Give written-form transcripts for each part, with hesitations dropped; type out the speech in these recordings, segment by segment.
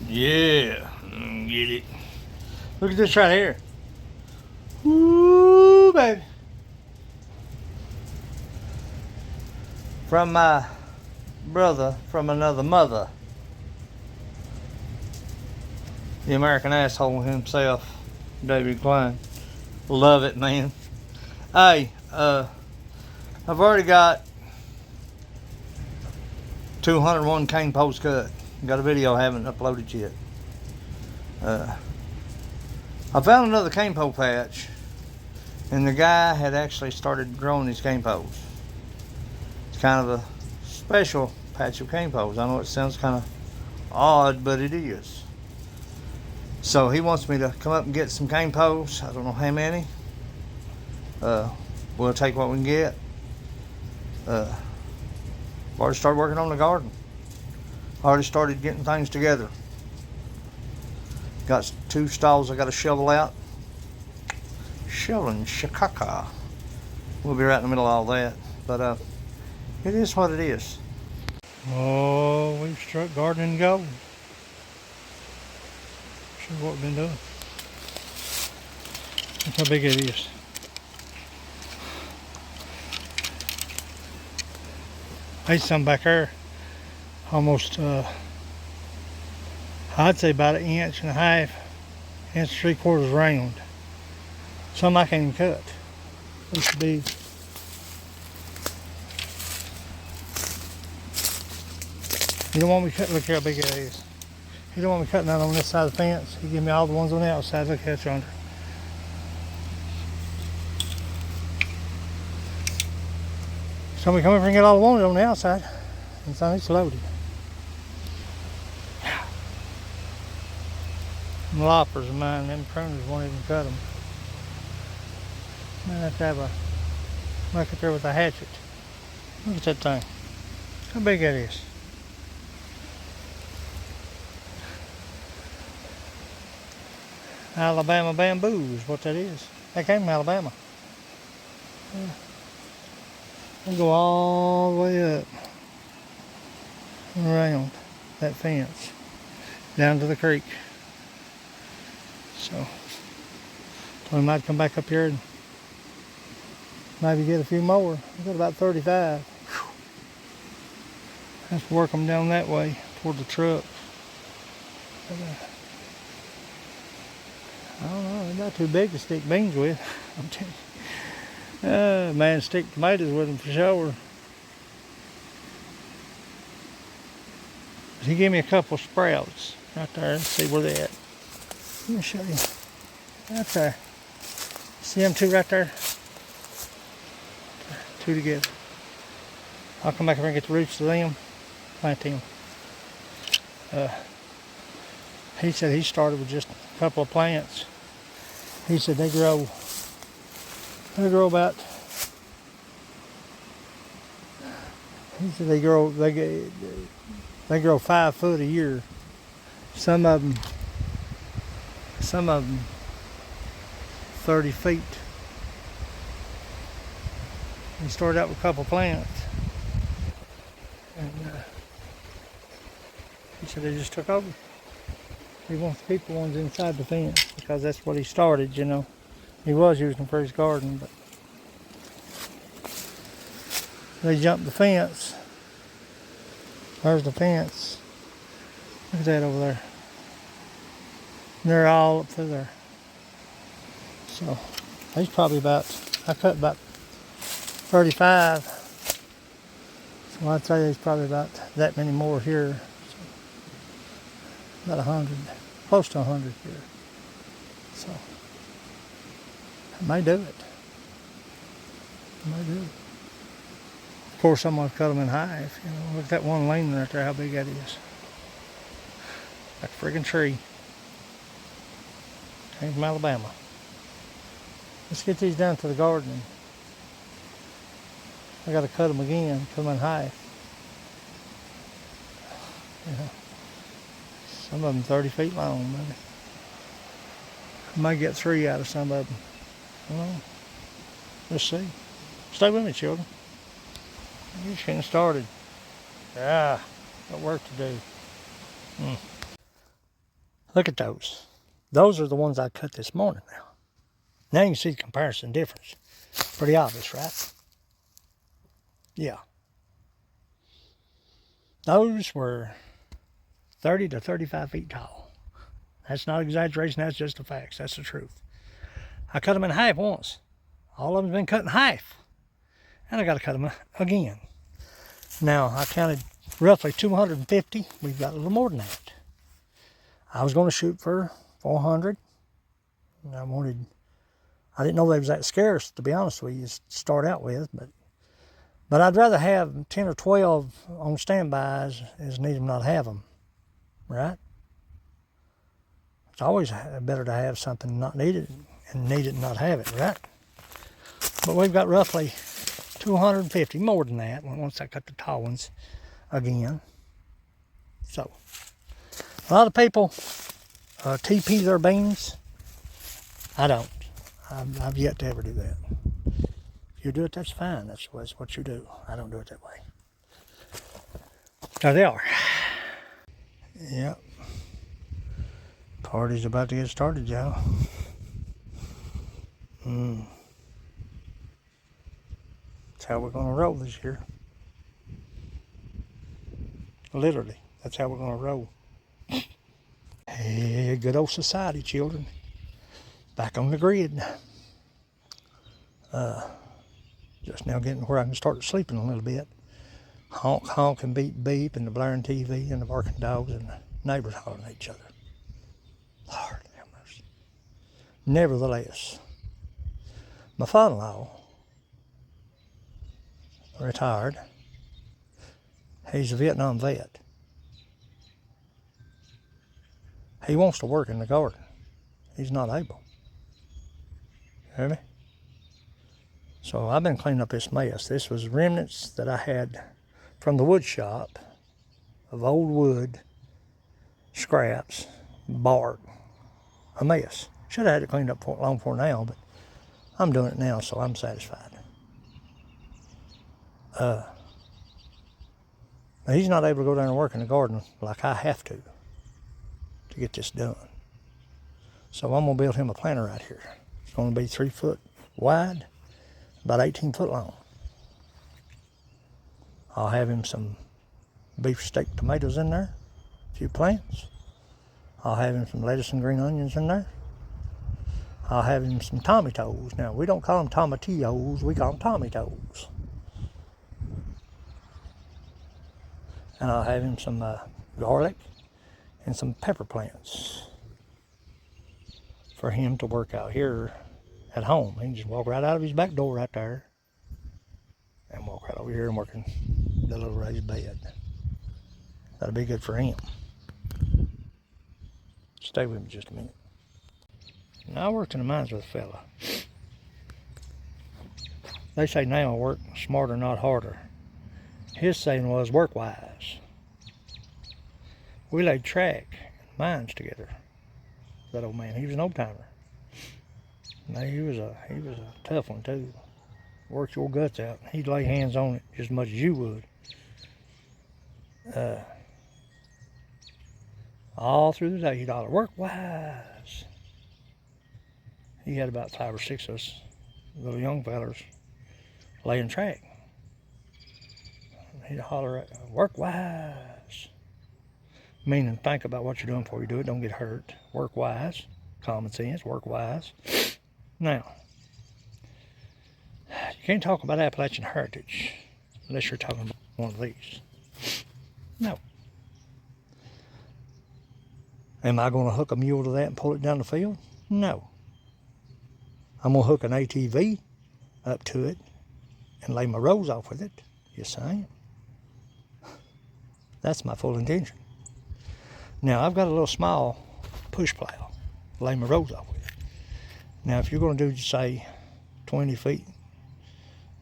Yeah, get it. Look at this right here. Woo, baby. From my brother from another mother. The American asshole himself, David Klein. Love it, man. Hey, I've already got 201 cane poles cut. Got a video I haven't uploaded yet. I found another cane pole patch, and the guy had actually started growing these cane poles. It's kind of a special patch of cane poles. I know it sounds kind of odd, but it is. So he wants me to come up and get some cane poles. I don't know how many. We'll take what we can get. I've already started working on the garden. Already started getting things together. Got 2 stalls I got to shovel out. Shoveling shakaka. We'll be right in the middle of all that. But it is what it is. Oh, we've struck gardening gold. Show what we've been doing. Look how big it is. There's some back there. Almost, I'd say about 1.5 inches, 1.5 inches, 3/4 round. Some I can't even cut. This big. You don't want me cut. Look how big it is. You don't want me cutting that on this side of the fence. You give me all the ones on the outside. Look how it's under. So we come over and get all I wanted on the outside. And so it's loaded. Them loppers of mine, them pruners won't even cut them. I have to have a look at there with a hatchet. Look at that thing. How big that is. Alabama bamboo is what that is. That came from Alabama. Yeah. They go all the way up and around that fence down to the creek. So we might come back up here and maybe get a few more. We've got about 35. Whew. Have to work them down that way toward the truck. But, I don't know, they're not too big to stick beans with. I'm telling you. Man, stick tomatoes with them for sure. But he gave me a couple sprouts right there. Let's see where they're at. Let me show you. Right there. See them 2 right there? 2 together. I'll come back over and get the roots of them. Plant them. He said he started with just a couple of plants. He said they grow about, he said they grow 5 foot a year. Some of them 30 feet. He started out with a couple of plants. And he said they just took over. He wants to keep the ones inside the fence because that's what he started, you know. He was using them for his garden, but they jumped the fence. There's the fence. Look at that over there. And they're all up through there. So he's probably about, I cut about 35. So I'd say there's probably about that many more here. About 100, close to 100 here. So, I may do it. Of course, I'm going to cut them in half. You know, look at that one leaning right there, how big that is. Like a friggin' tree. Came from Alabama. Let's get these down to the garden. I got to cut them again, cut them in half. Yeah. Some of them 30 feet long, maybe. I might get 3 out of some of them. I don't know. Let's see. Stay with me, children. You're just getting started. Yeah, got work to do. Look at those. Those are the ones I cut this morning now. Now you can see the comparison difference. Pretty obvious, right? Yeah. Those were 30 to 35 feet tall. That's not exaggeration, that's just the facts. That's the truth. I cut them in half once. All of them's been cut in half. And I got to cut them again. Now, I counted roughly 250. We've got a little more than that. I was going to shoot for 400. And I didn't know they was that scarce, to be honest with you, to start out with. But I'd rather have 10 or 12 on standby as need them not have them. Right? It's always better to have something not needed and need it and not have it, right? But we've got roughly 250, more than that, once I cut the tall ones again. So, a lot of people TP their beans. I don't. I've yet to ever do that. If you do it, that's fine. That's what you do. I don't do it that way. There they are. Yep. Party's about to get started, y'all. That's how we're going to roll this year. Literally, that's how we're going to roll. Hey, good old society, children. Back on the grid. Just now getting where I can start sleeping a little bit. Honk, honk, and beep, beep, and the blaring TV, and the barking dogs, and the neighbors hollering at each other. Lord have mercy. Nevertheless, my father-in-law, retired. He's a Vietnam vet. He wants to work in the garden. He's not able. You hear me? So I've been cleaning up this mess. This was remnants that I had from the wood shop of old wood, scraps, bark, a mess. Should have had it cleaned up long before now, but I'm doing it now, so I'm satisfied. He's not able to go down and work in the garden like I have to get this done. So I'm going to build him a planter right here. It's going to be 3 foot wide, about 18 foot long. I'll have him some beefsteak tomatoes in there, a few plants. I'll have him some lettuce and green onions in there. I'll have him some tomatos. Now, we don't call them tomatillos, we call them tomatos. And I'll have him some garlic and some pepper plants for him to work out here at home. He can just walk right out of his back door right there and walk right over here and work in the little raised bed. That'll be good for him. Stay with me just a minute. Now, I worked in the mines with a fella. They say now work smarter, not harder. His saying was work wise. We laid track and mines together. That old man, he was an old timer. Now, he was a tough one too. Worked your guts out. He'd lay hands on it just as much as you would. All through the day, he'd holler, work wise. He had about 5 or 6 of us little young fellas laying track. He'd holler, work wise. Meaning, think about what you're doing before you do it. Don't get hurt. Work wise. Common sense. Work wise. Now, you can't talk about Appalachian Heritage unless you're talking about one of these. No. Am I going to hook a mule to that and pull it down the field? No. I'm going to hook an ATV up to it and lay my rows off with it. Yes, I am. That's my full intention. Now, I've got a little small push plow to lay my rows off with. Now, if you're going to do, say, 20 feet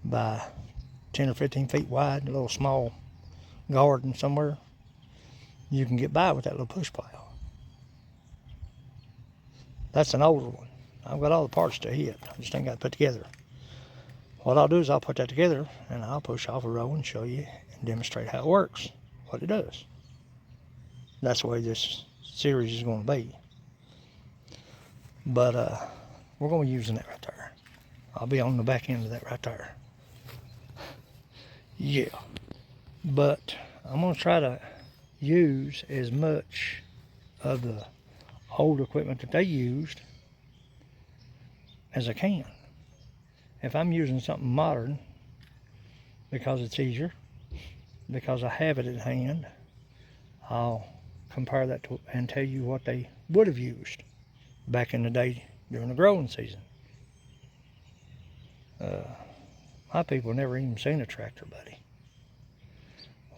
by 10 or 15 feet wide, a little small garden somewhere, you can get by with that little push plow. That's an older one. I've got all the parts to hit. I just ain't got it put together. What I'll do is I'll put that together and I'll push off a row and show you and demonstrate how it works, what it does. That's the way this series is going to be. But we're going to be using that right there. I'll be on the back end of that right there. Yeah. But I'm going to try to use as much of the old equipment that they used as I can. If I'm using something modern, because it's easier, because I have it at hand, I'll compare that to and tell you what they would have used back in the day during the growing season. My people never even seen a tractor, buddy.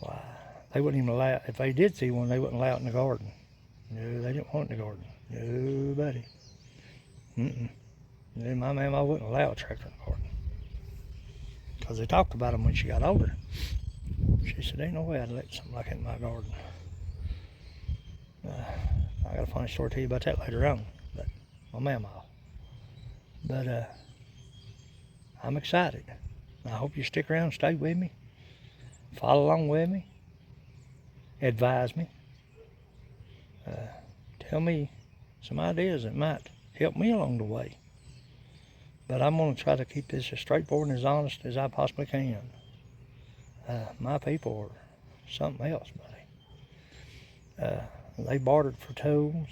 Why? They wouldn't even allow, if they did see one, they wouldn't allow it in the garden. No, they didn't want it in the garden. No, buddy. My mama wouldn't allow a tractor in the garden. Because they talked about them when she got older. She said, ain't no way I'd let something like that in my garden. I got a funny story to tell you about that later on. But my mama. But I'm excited. I hope you stick around and stay with me. Follow along with me. Advise me. Tell me some ideas that might help me along the way. But I'm going to try to keep this as straightforward and as honest as I possibly can. My people are something else, buddy. They bartered for tools.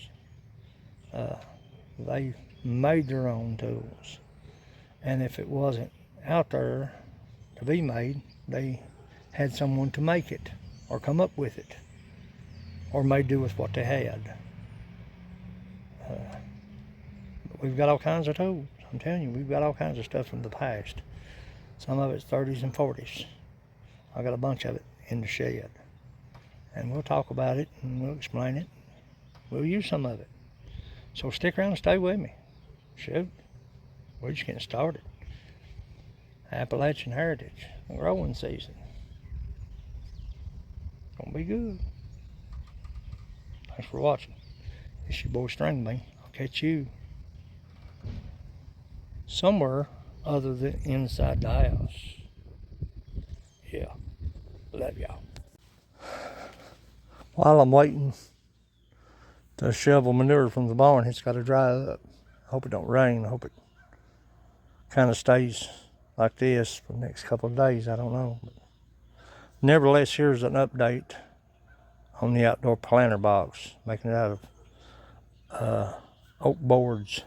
They made their own tools. And if it wasn't out there to be made, they had someone to make it or come up with it or made do with what they had. We've got all kinds of tools. I'm telling you, we've got all kinds of stuff from the past. Some of it's 30s and 40s. I got a bunch of it in the shed. And we'll talk about it and we'll explain it. We'll use some of it. So stick around and stay with me. Shoot, we're just getting started. Appalachian Heritage, growing season. Gonna be good. Thanks for watching. It's your boy Stringman. I'll catch you somewhere other than inside the house. Yeah, love y'all. While I'm waiting to shovel manure from the barn, it's got to dry up. I hope it don't rain. I hope it kind of stays like this for the next couple of days. I don't know. But nevertheless, here's an update on the outdoor planter box, making it out of oak boards.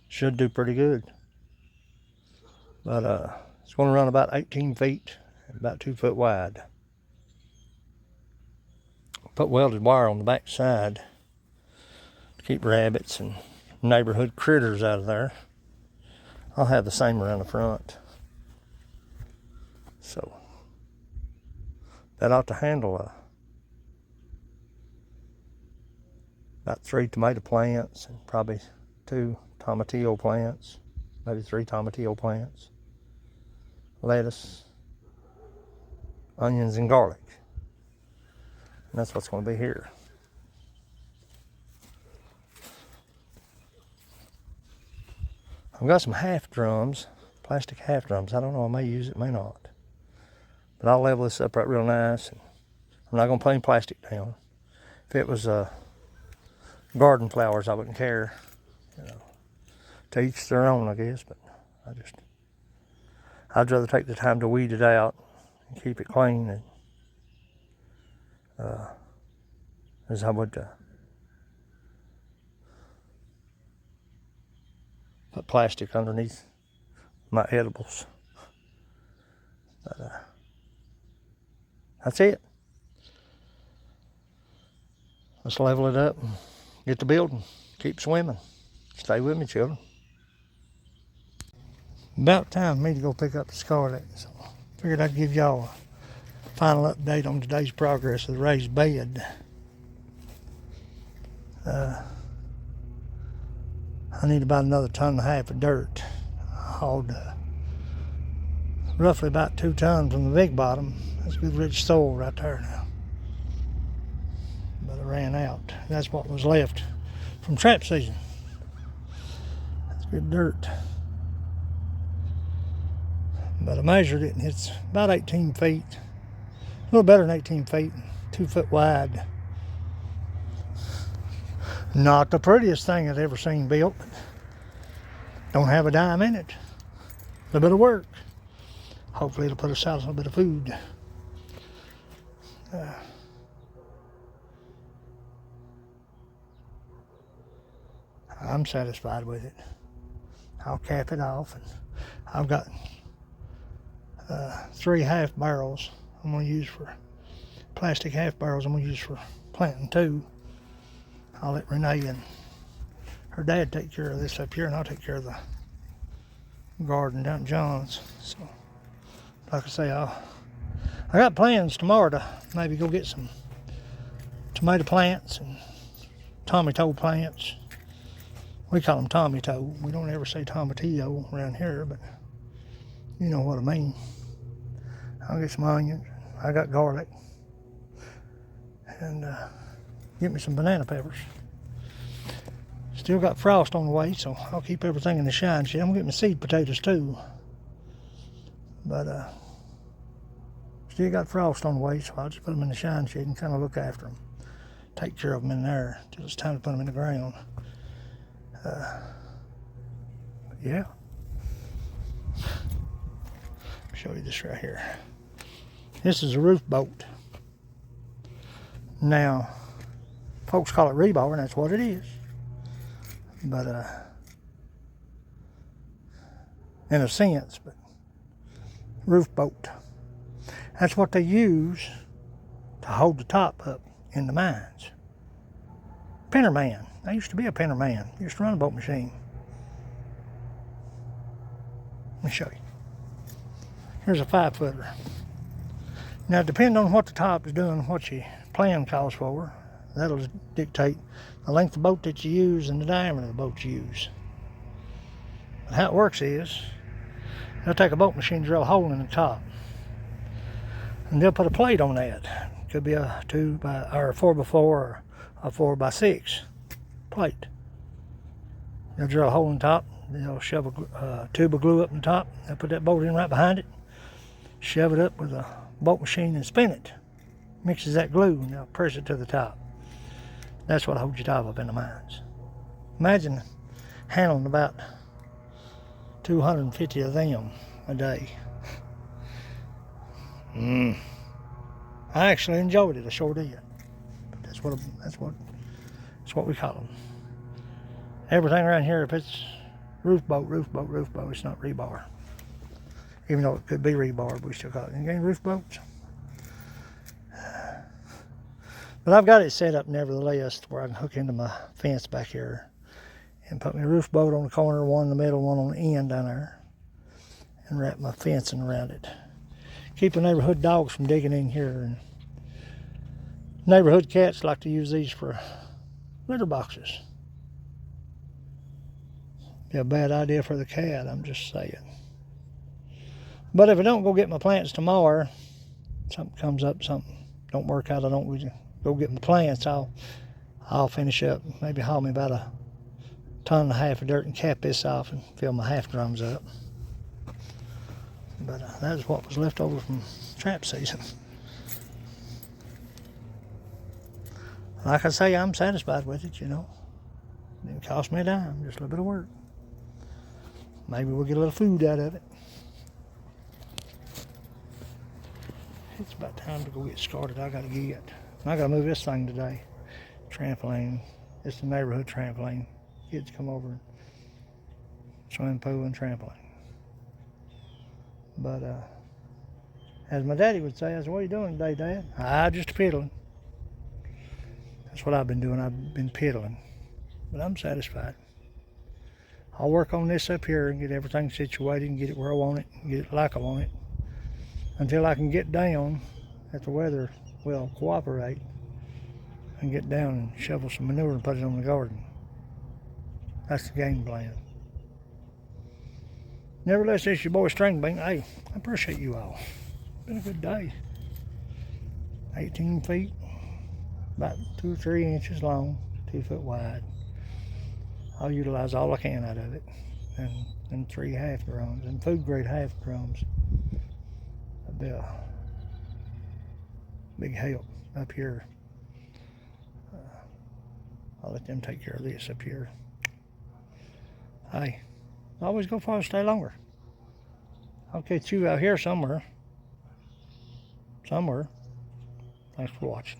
Should do pretty good. But it's going to run about 18 feet, about 2 foot wide. Put welded wire on the back side to keep rabbits and neighborhood critters out of there. I'll have the same around the front. So that ought to handle about 3 tomato plants and probably 2 tomatillo plants, maybe 3 tomatillo plants, lettuce, onions, and garlic. And that's what's going to be here. I've got some half drums, plastic half drums. I don't know, I may use it, may not. But I'll level this up right real nice. And I'm not going to put any plastic down. If it was garden flowers, I wouldn't care. You know, to each their own, I guess. But I'd rather take the time to weed it out and keep it clean and as I would put plastic underneath my edibles. But that's it. Let's level it up and get to building. Keep swimming. Stay with me, children. About time for me to go pick up the Scarlet. So figured I'd give y'all a final update on today's progress of the raised bed. I need about another 1.5 tons of dirt. I hauled roughly about 2 tons from the big bottom. That's good rich soil right there now. But I ran out. That's what was left from trap season. That's good dirt. But I measured it and it's about 18 feet. A little better than 18 feet, 2 foot wide. Not the prettiest thing I've ever seen built, but don't have a dime in it. A little bit of work. Hopefully it'll put us out a little bit of food. I'm satisfied with it. I'll cap it off, and I've got 3 half barrels I'm going to use for plastic half barrels. I'm going to use for planting 2. I'll let Renee and her dad take care of this up here, and I'll take care of the garden down at John's. So, like I say, I got plans tomorrow to maybe go get some tomato plants and Tommy toe plants. We call them Tommy toe. We don't ever say tomatillo around here, but you know what I mean. I'll get some onions. I got garlic. And get me some banana peppers. Still got frost on the way, so I'll keep everything in the shine shed. I'm going to get my seed potatoes too. But still got frost on the way, so I'll just put them in the shine shed and kind of look after them. Take care of them in there till it's time to put them in the ground. Yeah. I'll show you this right here. This is a roof boat. Now, folks call it rebar, and that's what it is. But, in a sense, but roof boat. That's what they use to hold the top up in the mines. Pinner man. I used to be a pinner man. I used to run a boat machine. Let me show you. Here's a 5-footer. Now, depending on what the top is doing, what your plan calls for, that'll dictate the length of boat that you use and the diameter of the boat you use. But how it works is, they'll take a boat machine, drill a hole in the top, and they'll put a plate on that. Could be a 4x4 or a 4x6 plate. They'll drill a hole in the top. They'll shove a tube of glue up in the top. They'll put that boat in right behind it, shove it up with a boat machine and spin it. Mixes that glue, and they'll press it to the top. That's what holds your top up in the mines. Imagine handling about 250 of them a day. I actually enjoyed it. I sure did. But that's what we call them. Everything around here, if it's roof boat, it's not rebar. Even though it could be rebar, but we still call it. You ain't roof boats. But I've got it set up nevertheless where I can hook into my fence back here and put my roof boat on the corner, one in the middle, one on the end down there, and wrap my fencing around it. Keep the neighborhood dogs from digging in here. And neighborhood cats like to use these for litter boxes. Be a bad idea for the cat, I'm just saying. But if I don't go get my plants tomorrow, something comes up, something don't work out, I don't go get my plants, I'll finish up, maybe haul me about 1.5 tons of dirt and cap this off and fill my half drums up. But that's what was left over from trap season. Like I say, I'm satisfied with it, you know. It didn't cost me a dime, just a little bit of work. Maybe we'll get a little food out of it. It's about time to go get started. I gotta move this thing today. Trampoline. It's the neighborhood trampoline. Kids come over and swimming pool and trampoline. But as my daddy would say, I said, "What are you doing today, Dad?" Just piddling. That's what I've been doing. I've been piddling. But I'm satisfied. I'll work on this up here and get everything situated and get it where I want it, and get it like I want it, until I can get down, if the weather will cooperate, and get down and shovel some manure and put it on the garden. That's the game plan. Nevertheless, this is your boy String Bean. Hey, I appreciate you all. It's been a good day. 18 feet, about 2 or 3 inches long, 2 foot wide. I'll utilize all I can out of it. And 3 half drums, and food grade half drums. That'd be a big help up here. I'll let them take care of this up here. Hey, always go far, stay longer. I'll catch you out here somewhere. Thanks for watching.